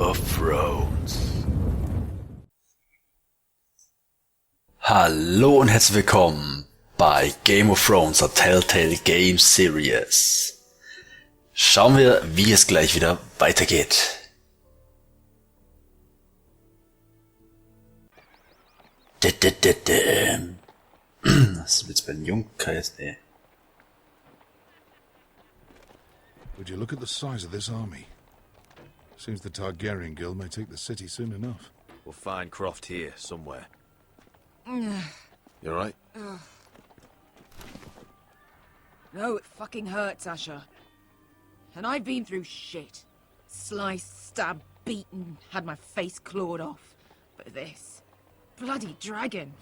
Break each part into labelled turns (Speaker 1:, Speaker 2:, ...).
Speaker 1: of Thrones. Hallo und herzlich willkommen bei Game of Thrones, der Telltale Game Series. Schauen wir, wie es gleich wieder weitergeht. Das ist jetzt bei den Jungkreis, ey.
Speaker 2: Would you look at the size of this army? Seems the Targaryen guild may take the city soon enough.
Speaker 3: We'll find Croft here, somewhere. You alright?
Speaker 4: No, it fucking hurts, Asher. And I've been through shit. Sliced, stabbed, beaten, had my face clawed off. But this... bloody dragon.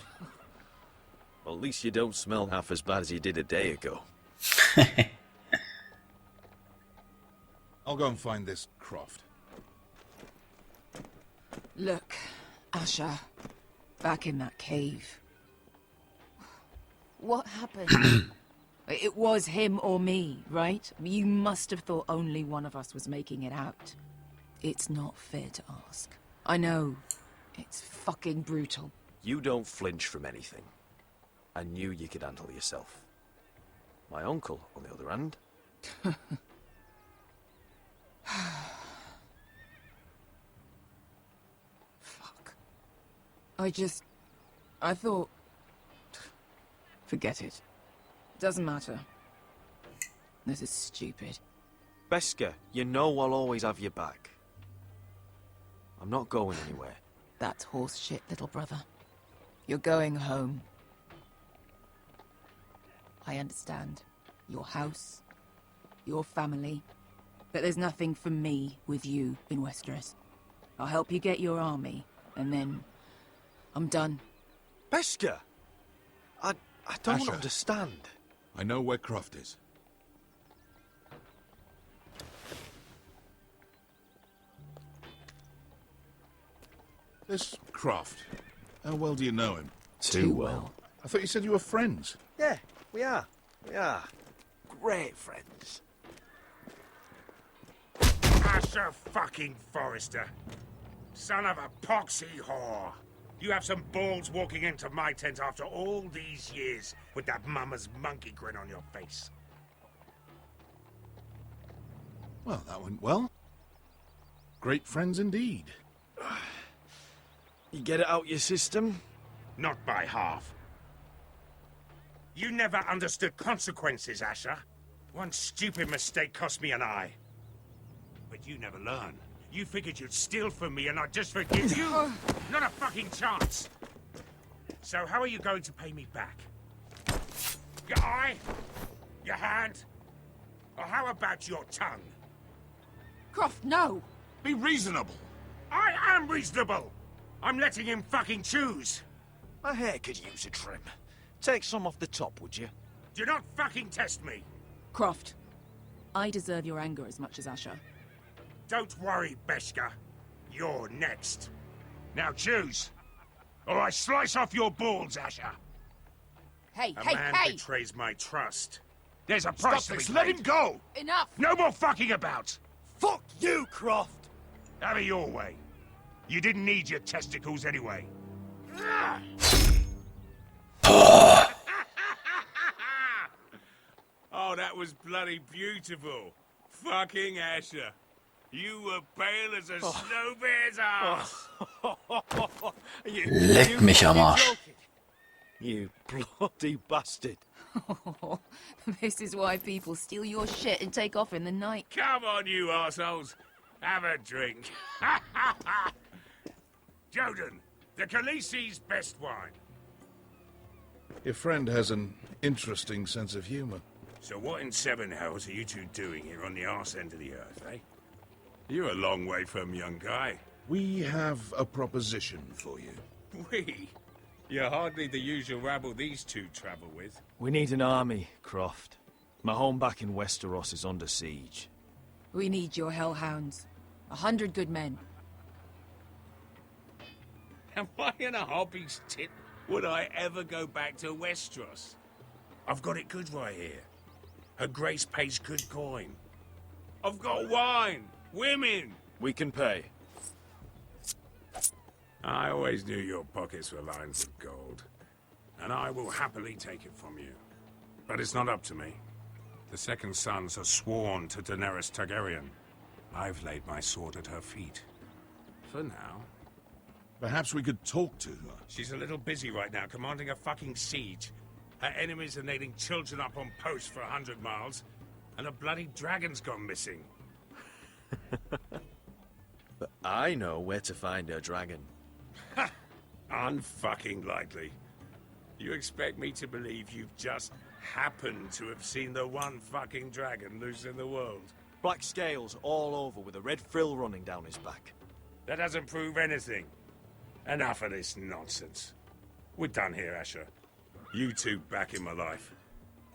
Speaker 3: Well, at least you don't smell half as bad as you did a day ago.
Speaker 2: I'll go and find this Croft.
Speaker 4: Look, Asher. Back in that cave. What happened? It was him or me, right? You must have thought only one of us was making it out. It's not fair to ask. I know. It's fucking brutal.
Speaker 3: You don't flinch from anything. I knew you could handle yourself. My uncle, on the other hand...
Speaker 4: Fuck. I thought... Forget it. Doesn't matter. This is stupid.
Speaker 3: Beskha, you know I'll always have your back. I'm not going anywhere.
Speaker 4: That's horse shit, little brother. You're going home. I understand. Your house. Your family. But there's nothing for me with you in Westeros. I'll help you get your army, and then... I'm done.
Speaker 3: Beskha! I don't
Speaker 2: Asher.
Speaker 3: understand.
Speaker 2: I know where Croft is. This Croft, how well do you know him?
Speaker 3: Too well.
Speaker 2: I thought you said you were friends.
Speaker 3: Yeah, we are. We are. Great friends.
Speaker 5: Asher fucking Forrester. Son of a poxy whore. You have some balls walking into my tent after all these years with that mama's monkey grin on your face.
Speaker 2: Well, that went well. Great friends indeed.
Speaker 3: You get it out your system?
Speaker 5: Not by half. You never understood consequences, Asher. One stupid mistake cost me an eye. But you never learn. You figured you'd steal from me and I'd just forgive you? Not a fucking chance! So how are you going to pay me back? Your eye? Your hand? Or how about your tongue?
Speaker 4: Croft, no!
Speaker 2: Be reasonable.
Speaker 5: I am reasonable! I'm letting him fucking choose!
Speaker 3: My hair could use a trim. Take some off the top, would you?
Speaker 5: Do not fucking test me!
Speaker 4: Croft, I deserve your anger as much as Asher.
Speaker 5: Don't worry, Beskha. You're next. Now choose. Or I slice off your balls, Asher.
Speaker 4: Hey,
Speaker 5: A
Speaker 4: hey,
Speaker 5: man
Speaker 4: hey!
Speaker 5: betrays my trust. There's a
Speaker 2: Stop
Speaker 5: price to be
Speaker 2: this, let
Speaker 5: paid.
Speaker 2: him go!
Speaker 4: Enough!
Speaker 5: No more fucking about!
Speaker 3: Fuck you, Croft!
Speaker 5: Have it your way. You didn't need your testicles anyway. Oh, that was bloody beautiful. Fucking Asher. You were pale as a snow bear's ass.
Speaker 1: Leck mich am Arsch.
Speaker 3: You bloody bastard.
Speaker 4: This is why people steal your shit and take off in the night.
Speaker 5: Come on, you assholes. Have a drink. Joden, the Khaleesi's best wine.
Speaker 2: Your friend has an interesting sense of humor.
Speaker 5: So what in seven hells are you two doing here on the arse end of the earth, eh? You're a long way from, young guy.
Speaker 2: We have a proposition for you.
Speaker 5: We? You're hardly the usual rabble these two travel with.
Speaker 3: We need an army, Croft. My home back in Westeros is under siege.
Speaker 4: We need your hellhounds. 100 good men.
Speaker 5: Am I in a hobby's tit? Would I ever go back to Westeros? I've got it good right here. Her Grace pays good coin. I've got wine, women.
Speaker 3: We can pay.
Speaker 5: I always knew your pockets were lined with gold, and I will happily take it from you. But it's not up to me. The second sons are sworn to Daenerys Targaryen. I've laid my sword at her feet. For now.
Speaker 2: Perhaps we could talk to her.
Speaker 5: She's a little busy right now commanding a fucking siege. Her enemies are nailing children up on posts for 100 miles, and a bloody dragon's gone missing.
Speaker 3: But I know where to find her dragon.
Speaker 5: Ha! Unfucking likely. You expect me to believe you've just happened to have seen the one fucking dragon loose in the world?
Speaker 3: Black scales all over with a red frill running down his back.
Speaker 5: That doesn't prove anything. Enough of this nonsense. We're done here, Asher. You two back in my life.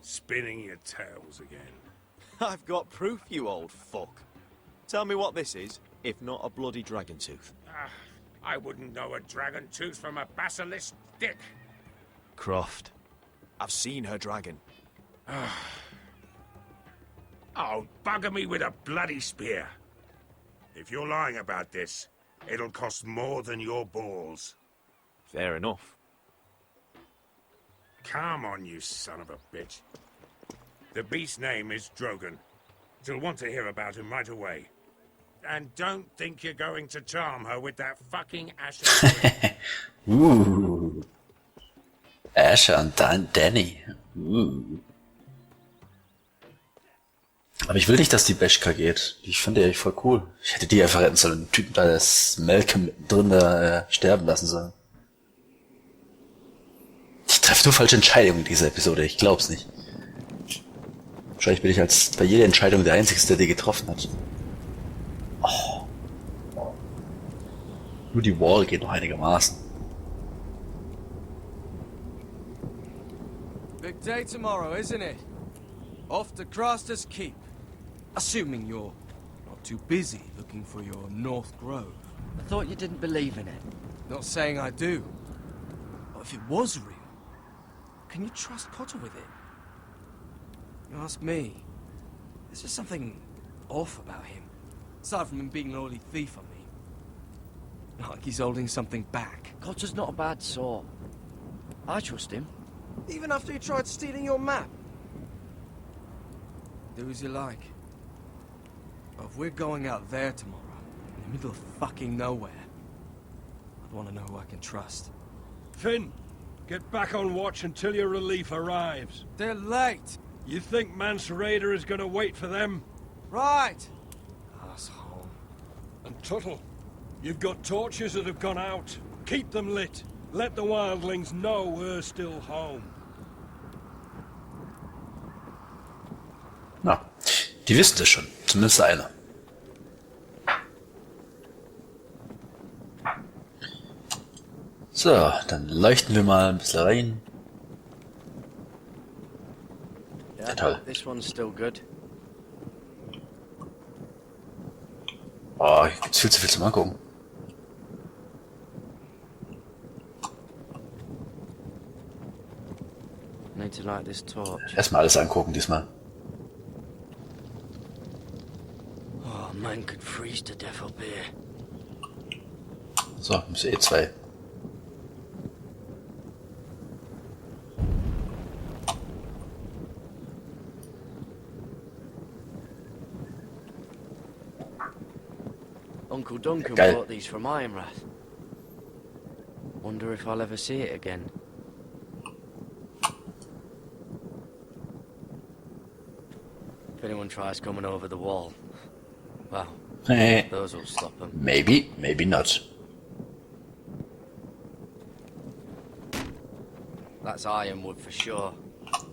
Speaker 5: Spinning your tales again.
Speaker 3: I've got proof, you old fuck. Tell me what this is, if not a bloody dragon tooth.
Speaker 5: I wouldn't know a dragon tooth from a basilisk dick.
Speaker 3: Croft. I've seen her dragon.
Speaker 5: Oh, bugger me with a bloody spear. If you're lying about this, it'll cost more than your balls.
Speaker 3: Fair enough.
Speaker 5: Come on, you son of a bitch. The beast's name is Drogon. She'll want to hear about him right away. And don't think you're going to charm her with that fucking Asher.
Speaker 1: Asher und dann Danny. Aber ich will nicht, dass die Beshka geht. Ich finde die eigentlich voll cool. Ich hätte die einfach retten sollen. Den Typen da, das Malcolm drin da sterben lassen sollen. Ich treffe nur falsche Entscheidungen in dieser Episode. Ich glaub's nicht. Wahrscheinlich bin ich als bei jeder Entscheidung der Einzige, der die getroffen hat. Oh. Nur die Wall geht noch einigermaßen.
Speaker 6: Big day tomorrow, isn't it? Off to Craster's Keep. Assuming you're not too busy looking for your North Grove.
Speaker 7: I thought you didn't believe in it.
Speaker 6: Not saying I do. But if it was real, can you trust Potter with it? You ask me. There's just something off about him. Aside from him being an early thief, I mean. Not like he's holding something back.
Speaker 7: Cotter's not a bad sort. I trust him.
Speaker 6: Even after he tried stealing your map. Do as you like. But if we're going out there tomorrow, in the middle of fucking nowhere, I'd want to know who I can trust.
Speaker 8: Finn, get back on watch until your relief arrives.
Speaker 6: They're late!
Speaker 8: You think Mance Raider is gonna wait for them?
Speaker 6: Right! Asshole.
Speaker 8: And Tuttle, you've got torches that have gone out. Keep them lit. Let the wildlings know we're still home.
Speaker 1: Na, die wissen das schon. Zumindest einer. So, dann leuchten wir mal ein bisschen rein. Ja, toll.
Speaker 7: This one's still good.
Speaker 1: Oh, hier gibt's viel zu viel zum Angucken.
Speaker 7: Need to light this torch.
Speaker 1: Erstmal alles angucken diesmal.
Speaker 7: Oh, man could freeze to death up here.
Speaker 1: So, müssen eh zwei.
Speaker 7: Uncle Duncan
Speaker 1: Geil.
Speaker 7: bought these from Ironrath. Wonder if I'll ever see it again. If anyone tries coming over the wall, well, those will stop them.
Speaker 1: Maybe, maybe not.
Speaker 7: That's ironwood for sure.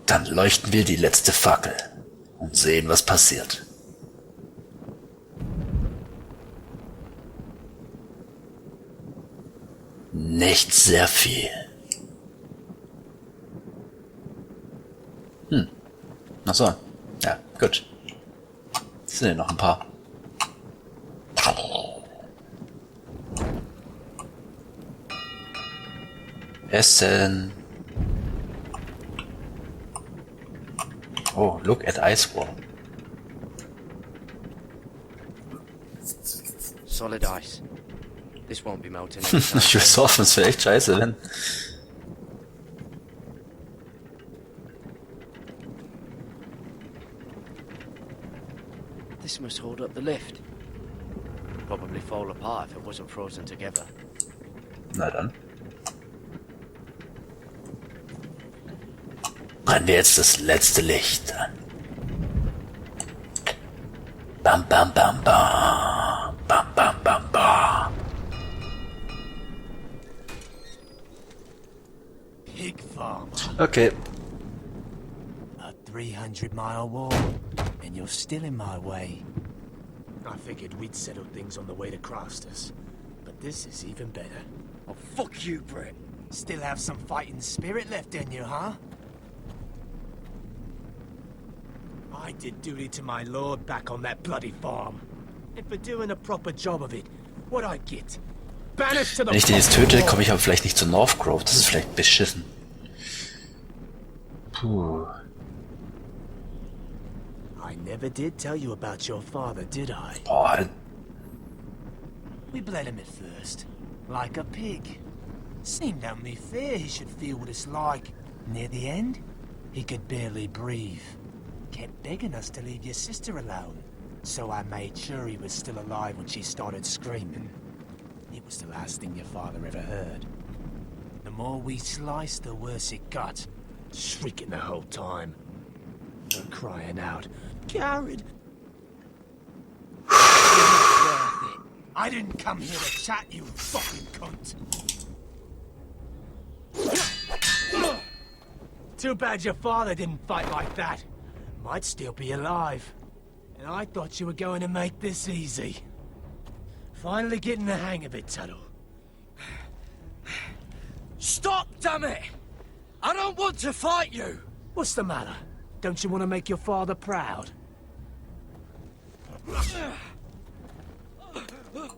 Speaker 1: Dann leuchten wir die letzte Fackel und sehen, was passiert. Nicht sehr viel. Ach so. Ja, gut. Es sind ja noch ein paar. Essen. Oh, look at Ice Wall.
Speaker 7: Solid ice. This won't be melting.
Speaker 1: Ich will surfen, das wäre echt scheiße, wenn.
Speaker 7: This must hold up the lift. Probably fall apart if it wasn't frozen together.
Speaker 1: Na dann. Brennen wir jetzt das letzte Licht an. Bam, bam, bam, bam. Bam, bam, bam, bam.
Speaker 9: Pig farm.
Speaker 1: Okay.
Speaker 9: A 300-mile walk, and you're still in my way. I figured we'd settle things on the way to Forresters, but this is even better.
Speaker 6: Oh, fuck you, Brett.
Speaker 9: Still have some fighting spirit left in you, huh? I did duty to my lord back on that bloody farm. And for doing a proper job of it, what'd I get? Banished to the...
Speaker 1: Wenn ich den jetzt töte, komme ich aber vielleicht nicht zu North Grove. Das ist vielleicht beschissen. Puh.
Speaker 9: I never did tell you about your father, did I?
Speaker 1: Boah.
Speaker 9: We bled him at first, like a pig. Seemed only fair he should feel what it's like. Near the end, he could barely breathe. Kept begging us to leave your sister alone. So I made sure he was still alive when she started screaming. It was the last thing your father ever heard. The more we sliced, the worse it got. Shrieking the whole time. And crying out, Gared! You're not worth it. I didn't come here to chat, you fucking cunt. Too bad your father didn't fight like that. Might still be alive. And I thought you were going to make this easy. Finally getting the hang of it, Tuttle.
Speaker 6: Stop, damn it! I don't want to fight you!
Speaker 9: What's the matter? Don't you want to make your father proud?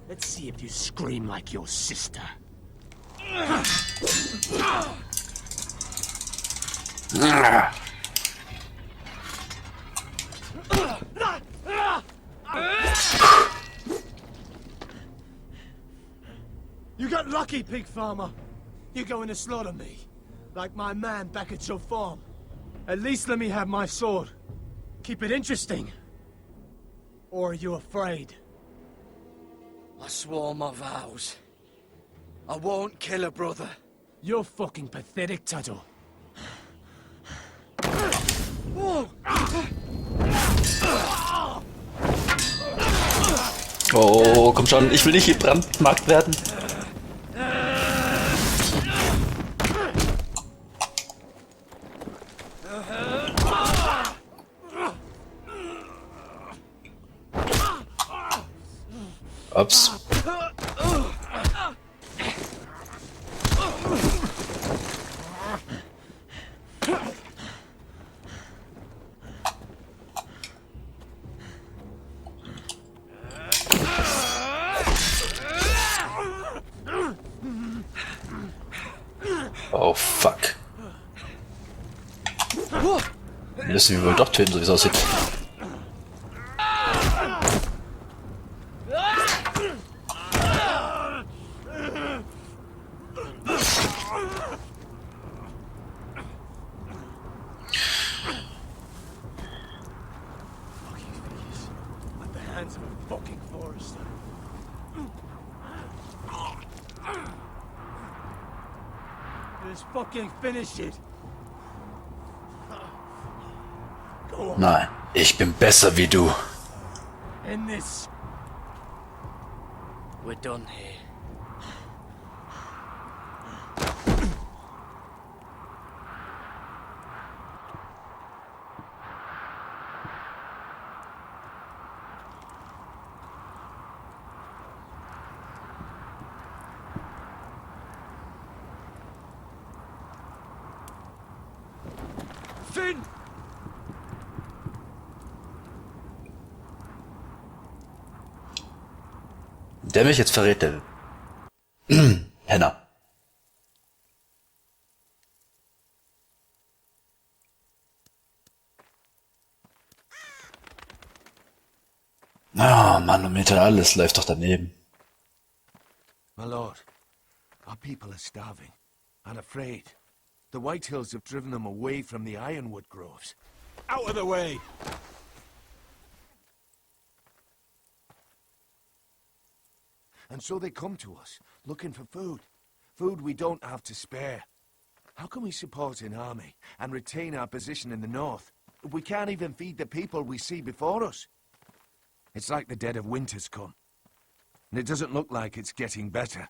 Speaker 9: Let's see if you scream like your sister. You got lucky, pig farmer. You're going to slaughter me, like my man back at your farm. At least let me have my sword. Keep it interesting. Or are you afraid?
Speaker 6: I swore my vows. I won't kill a brother.
Speaker 9: You're fucking pathetic, Tuttle.
Speaker 1: Oh, komm schon, ich will nicht gebrandmarkt werden. Ups. Oh fuck. Wir müssen ihn wohl doch töten, so wie es aussieht.
Speaker 9: At the hands of a fucking Forrester. Just fucking finish it. Go on.
Speaker 1: Nein, ich bin besser wie du.
Speaker 9: End this.
Speaker 7: We're done here.
Speaker 6: Finn!
Speaker 1: Der mich jetzt verrät, der Henner. Ah, Manometer, alles läuft doch daneben.
Speaker 9: My lord, our people are starving and afraid. The Whitehills have driven them away from the ironwood groves.
Speaker 8: Out of the way!
Speaker 9: And so they come to us, looking for food. Food we don't have to spare. How can we support an army and retain our position in the north if we can't even feed the people we see before us? It's like the dead of winter's come. And it doesn't look like it's getting better.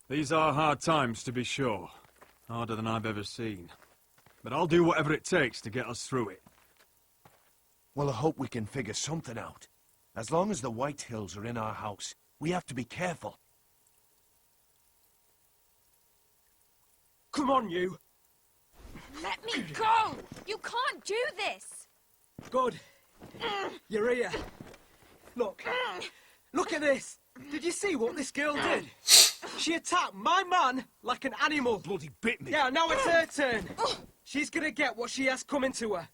Speaker 8: These are hard times, to be sure. Harder than I've ever seen. But I'll do whatever it takes to get us through it.
Speaker 9: Well, I hope we can figure something out. As long as the Whitehills are in our house, we have to be careful.
Speaker 6: Come on, you!
Speaker 10: Let me go! You can't do this!
Speaker 6: Good. You're here. Look. Look at this! Did you see what this girl did? She attacked my man like an animal.
Speaker 9: Bloody bit me.
Speaker 6: Yeah, now it's her turn. She's gonna get what she has coming to her.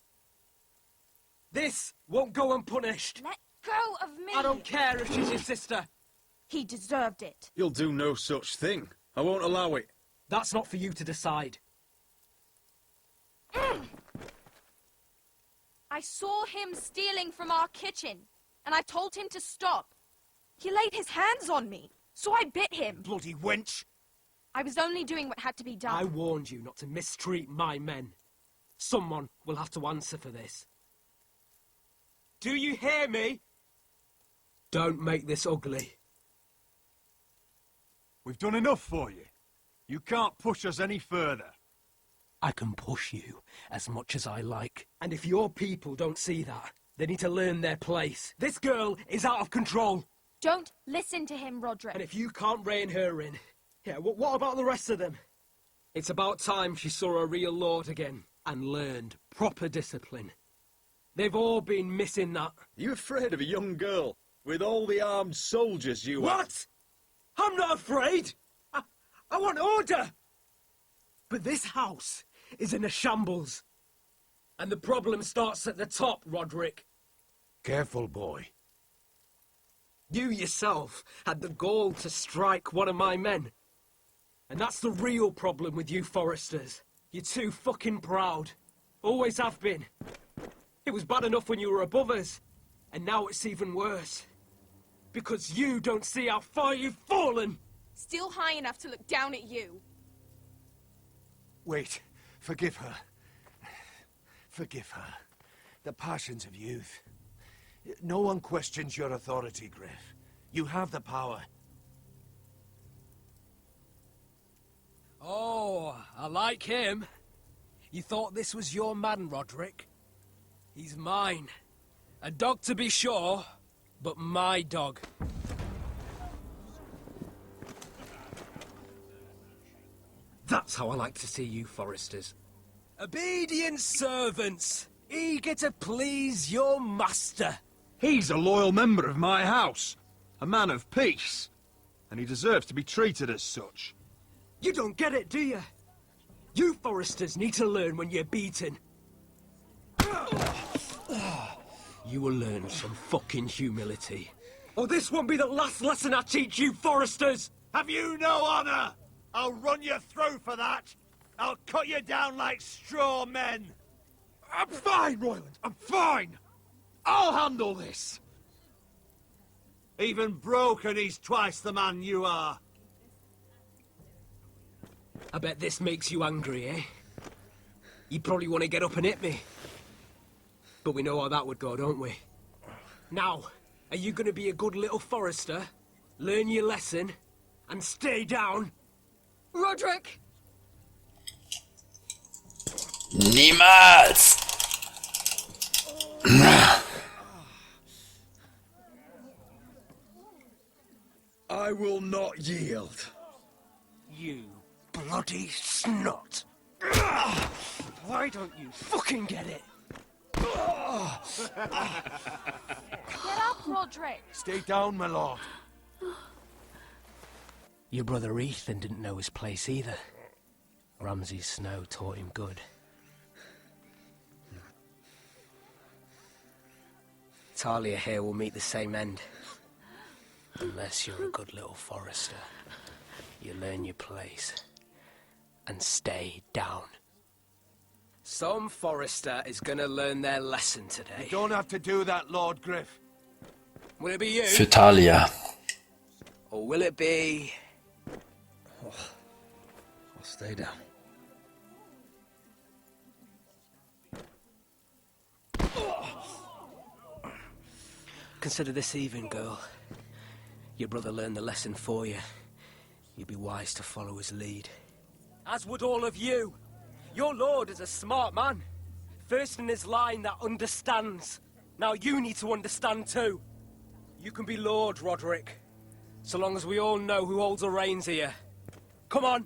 Speaker 6: This won't go unpunished.
Speaker 10: Let go of me!
Speaker 6: I don't care if she's your sister.
Speaker 10: He deserved it.
Speaker 8: You'll do no such thing. I won't allow it.
Speaker 6: That's not for you to decide.
Speaker 10: I saw him stealing from our kitchen, and I told him to stop. He laid his hands on me, so I bit him.
Speaker 9: Bloody wench!
Speaker 10: I was only doing what had to be done.
Speaker 6: I warned you not to mistreat my men. Someone will have to answer for this. Do you hear me? Don't make this ugly.
Speaker 8: We've done enough for you. You can't push us any further.
Speaker 6: I can push you as much as I like. And if your people don't see that, they need to learn their place. This girl is out of control.
Speaker 10: Don't listen to him, Roderick.
Speaker 6: And if you can't rein her in, yeah, what about the rest of them? It's about time she saw a real lord again and learned proper discipline. They've all been missing that.
Speaker 8: You afraid of a young girl with all the armed soldiers you have?
Speaker 6: What? I'm not afraid. I want order. But this house is in a shambles. And the problem starts at the top, Roderick.
Speaker 9: Careful, boy.
Speaker 6: You yourself had the gall to strike one of my men. And that's the real problem with you Forresters. You're too fucking proud. Always have been. It was bad enough when you were above us. And now it's even worse. Because you don't see how far you've fallen.
Speaker 10: Still high enough to look down at you.
Speaker 9: Wait. Forgive her. Forgive her. The passions of youth. No one questions your authority, Griff. You have the power.
Speaker 6: Oh, I like him. You thought this was your man, Roderick? He's mine. A dog to be sure, but my dog. That's how I like to see you, Forresters. Obedient servants, eager to please your master.
Speaker 8: He's a loyal member of my house, a man of peace, and he deserves to be treated as such.
Speaker 6: You don't get it, do you? You Forresters need to learn when you're beaten. You will learn some fucking humility. Or this won't be the last lesson I teach you, Forresters!
Speaker 11: Have you no honor? I'll run you through for that. I'll cut you down like straw men.
Speaker 8: I'm fine, Royland, I'm fine. I'll handle this.
Speaker 11: Even broken, he's twice the man you are.
Speaker 6: I bet this makes you angry, eh? You probably want to get up and hit me. But we know how that would go, don't we? Now, are you going to be a good little Forrester, learn your lesson, and stay down?
Speaker 10: Roderick!
Speaker 1: Niemals!
Speaker 8: I will not yield.
Speaker 6: You bloody snot! Why don't you fucking get it?
Speaker 10: Get up, Roderick!
Speaker 9: Stay down, my lord.
Speaker 6: Your brother Ethan didn't know his place either. Ramsay's snow taught him good. Talia here will meet the same end. Unless you're a good little Forrester. You learn your place. And stay down. Some Forrester is gonna learn their lesson today.
Speaker 11: You don't have to do that, Lord Griff.
Speaker 6: Will it be you?
Speaker 1: Für Talia.
Speaker 6: Or will it be...
Speaker 7: I'll stay down.
Speaker 6: Consider this even, girl. Your brother learned the lesson for you. You'd be wise to follow his lead. As would all of you. Your lord is a smart man. First in his line that understands. Now you need to understand too. You can be Lord, Roderick. So long as we all know who holds the reins here. Come on!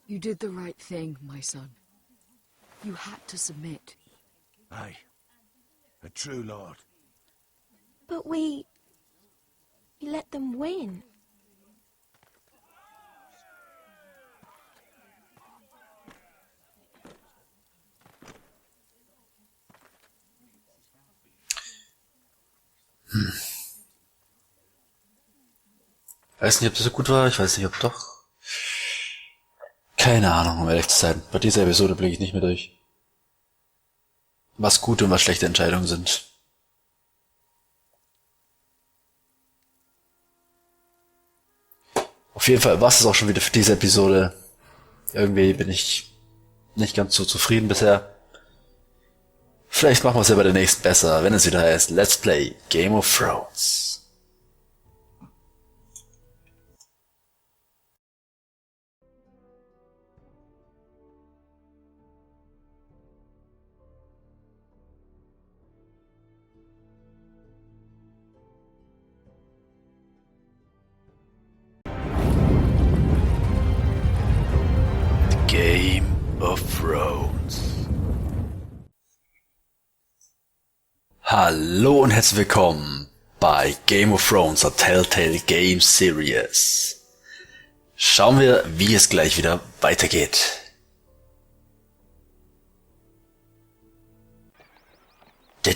Speaker 4: You did the right thing, my son. You had to submit.
Speaker 11: Aye. A true lord.
Speaker 10: But we let them win.
Speaker 1: Ich weiß nicht, ob das so gut war, ich weiß nicht, ob doch. Keine Ahnung, um ehrlich zu sein. Bei dieser Episode blicke ich nicht mehr durch. Was gute und was schlechte Entscheidungen sind. Auf jeden Fall war es auch schon wieder für diese Episode. Irgendwie bin ich nicht ganz so zufrieden bisher. Vielleicht machen wir es ja bei der nächsten besser, wenn es wieder heißt Let's Play Game of Thrones. Game of Thrones. Hallo und herzlich willkommen bei Game of Thrones, der Telltale Game Series. Schauen wir, wie es gleich wieder weitergeht. Das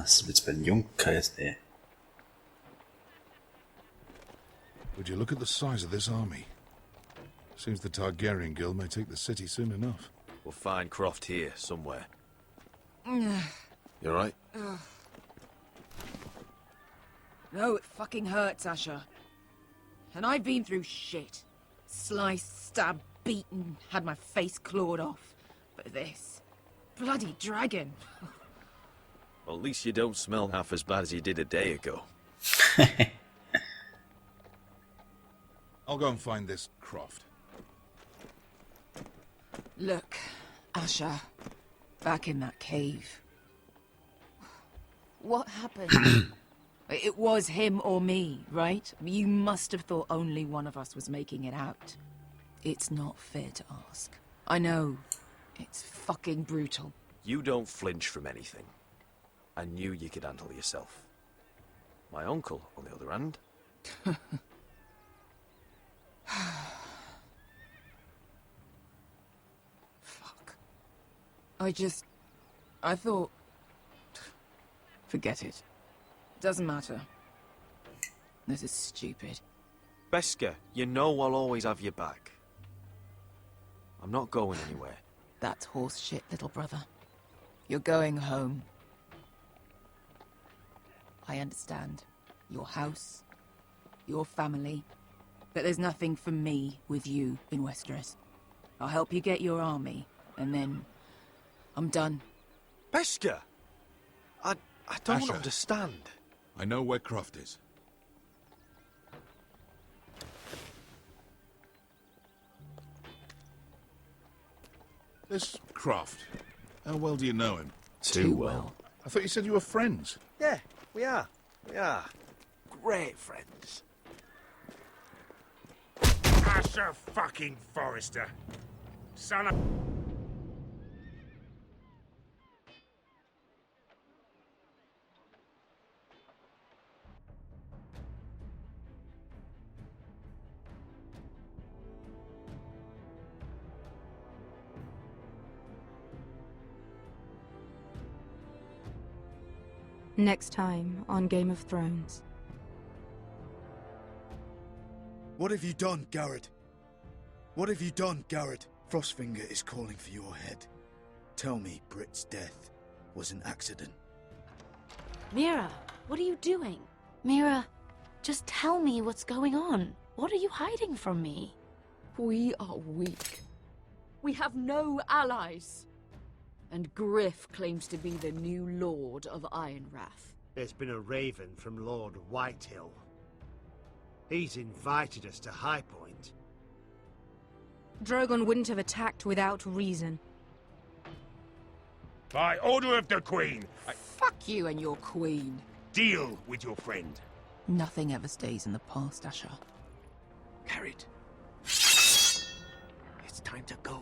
Speaker 1: ist jetzt bei den Jungkais, ne?
Speaker 2: Would you look at the size of this army? Seems the Targaryen guild may take the city soon enough.
Speaker 3: We'll find Croft here, somewhere. You alright?
Speaker 4: No, it fucking hurts, Asher. And I've been through shit. Sliced, stabbed, beaten, had my face clawed off. But this... bloody dragon.
Speaker 3: Well, at least you don't smell half as bad as you did a day ago.
Speaker 2: I'll go and find this Croft.
Speaker 4: Look, Asher. Back in that cave. What happened? It was him or me, right? You must have thought only one of us was making it out. It's not fair to ask. I know. It's fucking brutal.
Speaker 3: You don't flinch from anything. I knew you could handle yourself. My uncle, on the other hand...
Speaker 4: Fuck. I thought... Forget it. Doesn't matter. This is stupid.
Speaker 3: Beskha, you know I'll always have your back. I'm not going anywhere.
Speaker 4: That's horse shit, little brother. You're going home. I understand. Your house, your family. But there's nothing for me with you in Westeros. I'll help you get your army, and then I'm done.
Speaker 3: Beskha! I don't
Speaker 2: Asher.
Speaker 3: understand.
Speaker 2: I know where Croft is. This Croft, how well do you know him?
Speaker 3: Too well.
Speaker 2: I thought you said you were friends.
Speaker 3: Yeah, we are. We are. Great friends.
Speaker 5: Asher fucking Forrester. Son of...
Speaker 12: Next time on Game of Thrones.
Speaker 13: What have you done, Gared? What have you done, Gared? Frostfinger is calling for your head. Tell me Britt's death was an accident.
Speaker 14: Mira, what are you doing? Mira, just tell me what's going on. What are you hiding from me?
Speaker 4: We are weak. We have no allies. And Griff claims to be the new Lord of Ironrath.
Speaker 11: There's been a raven from Lord Whitehill. He's invited us to High Point.
Speaker 12: Drogon wouldn't have attacked without reason.
Speaker 5: By order of the Queen,
Speaker 4: Fuck you and your queen.
Speaker 5: deal with your friend.
Speaker 4: Nothing ever stays in the past, Asher.
Speaker 6: Gared. It's time to go.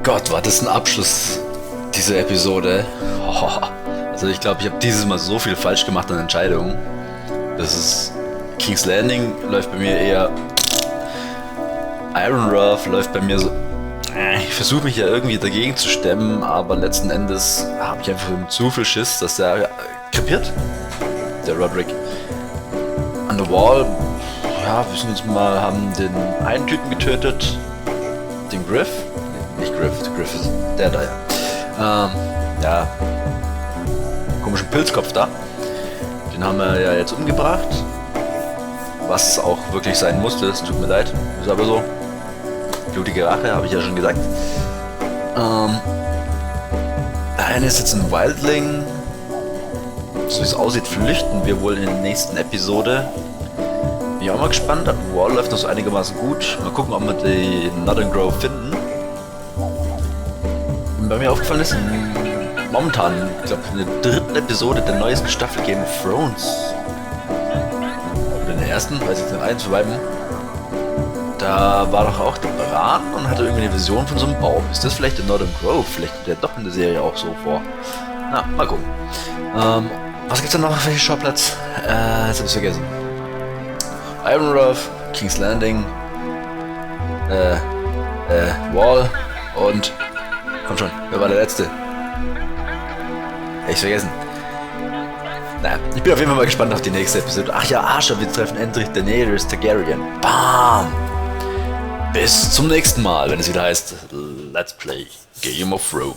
Speaker 1: Gott, war das ein Abschluss, diese Episode. Also ich glaube, ich habe dieses Mal so viel falsch gemacht an Entscheidungen. Das ist King's Landing, läuft bei mir eher Ironrath, läuft bei mir so. Ich versuche mich ja irgendwie dagegen zu stemmen, aber letzten Endes habe ich einfach zu viel Schiss, dass der krepiert, der Roderick. An der Wall, ja, wir sind jetzt mal, haben den einen Typen getötet, den Griff. Nicht Griff, Griff ist der da, ja. Ja, komischen Pilzkopf da. Den haben wir ja jetzt umgebracht. Was auch wirklich sein musste, es tut mir leid, ist aber so. Blutige Rache, habe ich ja schon gesagt. Der eine ist jetzt ein Wildling. So wie es aussieht, flüchten wir wohl in der nächsten Episode. Bin ich auch mal gespannt. Wall läuft noch so einigermaßen gut. Mal gucken, ob wir die Norden Grove finden. Und bei mir aufgefallen ist, momentan, ich glaube, in der 3. Episode der neuesten Staffel Game of Thrones. Oder in der ersten, weiß ich nicht, eins von beiden. Da war doch auch der Bran und hatte irgendwie eine Vision von so einem Baum. Ist das vielleicht der Norden Grove? Vielleicht kommt der doch in der Serie auch so vor. Na, mal gucken. Was gibt's denn noch auf welchem Schauplatz? Jetzt hab ich's vergessen. Ironroth, Kings Landing, Wall und... Komm schon, wer war der Letzte? Echt vergessen. Naja, ich bin auf jeden Fall mal gespannt auf die nächste Episode. Ach ja, Archer, wir treffen endlich Daenerys Targaryen. Bam! Bis zum nächsten Mal, wenn es wieder heißt Let's Play Game of Thrones.